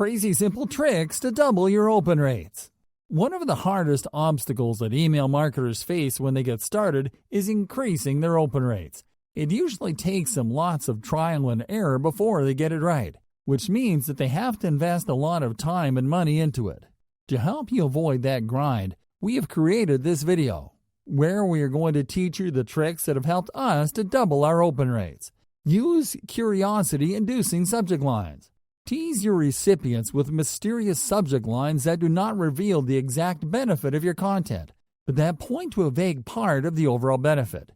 crazy simple tricks to double your open rates. One of the hardest obstacles that email marketers face when they get started is increasing their open rates. It usually takes them lots of trial and error before they get it right, which means that they have to invest a lot of time and money into it. To help you avoid that grind, we have created this video, where we are going to teach you the tricks that have helped us to double our open rates. Use curiosity-inducing subject lines. Tease your recipients with mysterious subject lines that do not reveal the exact benefit of your content, but that point to a vague part of the overall benefit.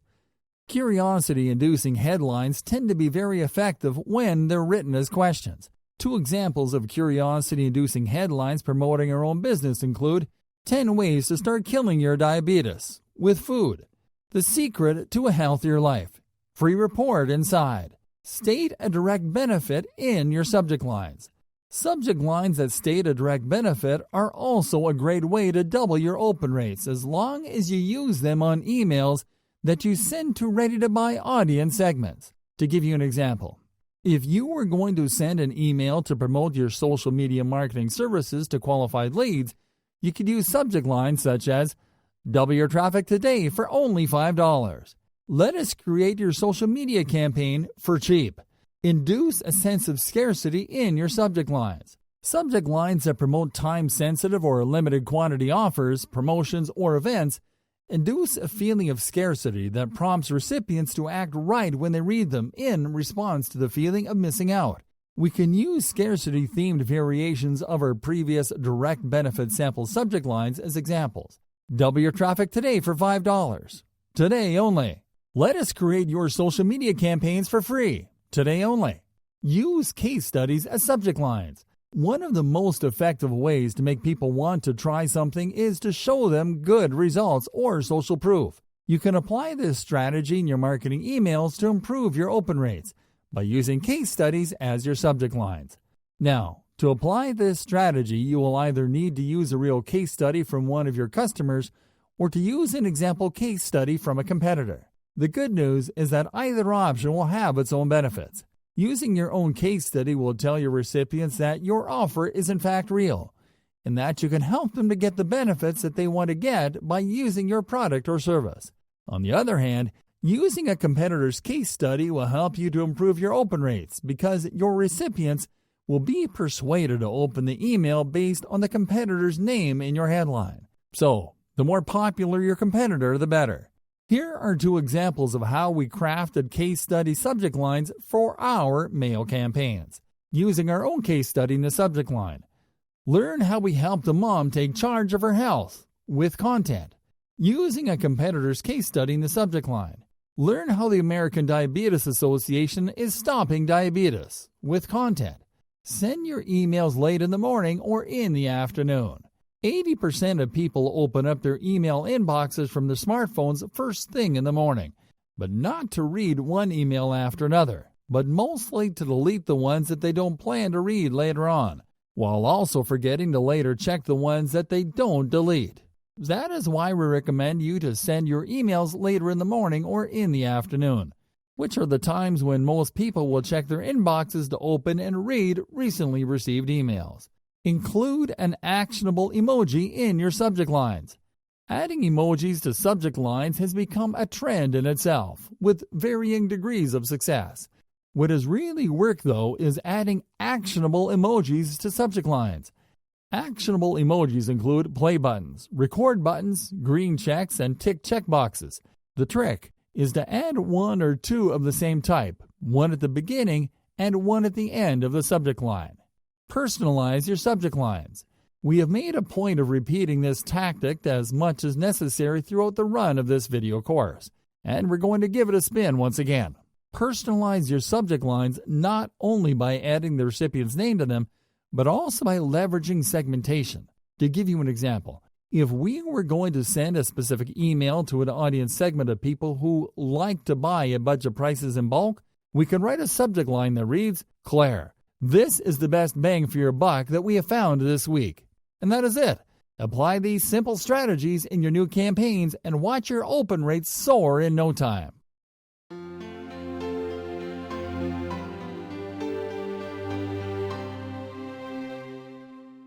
Curiosity-inducing headlines tend to be very effective when they're written as questions. Two examples of curiosity-inducing headlines promoting our own business include 10 ways to start killing your diabetes with food, the secret to a healthier life, free report inside. State a direct benefit in your subject lines. Subject lines that state a direct benefit are also a great way to double your open rates as long as you use them on emails that you send to ready-to-buy audience segments. To give you an example, if you were going to send an email to promote your social media marketing services to qualified leads, you could use subject lines such as, "Double your traffic today for only $5. Let us create your social media campaign for cheap." Induce a sense of scarcity in your subject lines. Subject lines that promote time-sensitive or limited quantity offers, promotions, or events induce a feeling of scarcity that prompts recipients to act right when they read them in response to the feeling of missing out. We can use scarcity-themed variations of our previous direct benefit sample subject lines as examples. Double your traffic today for $5. Today only. Let us create your social media campaigns for free. Today only. Use case studies as subject lines. One of the most effective ways to make people want to try something is to show them good results or social proof. You can apply this strategy in your marketing emails to improve your open rates by using case studies as your subject lines. Now, to apply this strategy, you will either need to use a real case study from one of your customers or to use an example case study from a competitor. The good news is that either option will have its own benefits. Using your own case study will tell your recipients that your offer is in fact real, and that you can help them to get the benefits that they want to get by using your product or service. On the other hand, using a competitor's case study will help you to improve your open rates because your recipients will be persuaded to open the email based on the competitor's name in your headline. So, the more popular your competitor, the better. Here are two examples of how we crafted case study subject lines for our mail campaigns. Using our own case study in the subject line. Learn how we helped a mom take charge of her health with content. Using a competitor's case study in the subject line. Learn how the American Diabetes Association is stopping diabetes with content. Send your emails late in the morning or in the afternoon. 80% of people open up their email inboxes from their smartphones first thing in the morning, but not to read one email after another, but mostly to delete the ones that they don't plan to read later on, while also forgetting to later check the ones that they don't delete. That is why we recommend you to send your emails later in the morning or in the afternoon, which are the times when most people will check their inboxes to open and read recently received emails. Include an actionable emoji in your subject lines. Adding emojis to subject lines has become a trend in itself, with varying degrees of success. What has really worked, though, is adding actionable emojis to subject lines. Actionable emojis include play buttons, record buttons, green checks, and tick checkboxes. The trick is to add one or two of the same type, one at the beginning and one at the end of the subject line. Personalize your subject lines. We have made a point of repeating this tactic as much as necessary throughout the run of this video course, and we're going to give it a spin once again. Personalize your subject lines not only by adding the recipient's name to them, but also by leveraging segmentation. To give you an example, if we were going to send a specific email to an audience segment of people who like to buy at budget prices in bulk, we could write a subject line that reads, "Claire, this is the best bang for your buck that we have found this week." And that is it. Apply these simple strategies in your new campaigns and watch your open rates soar in no time.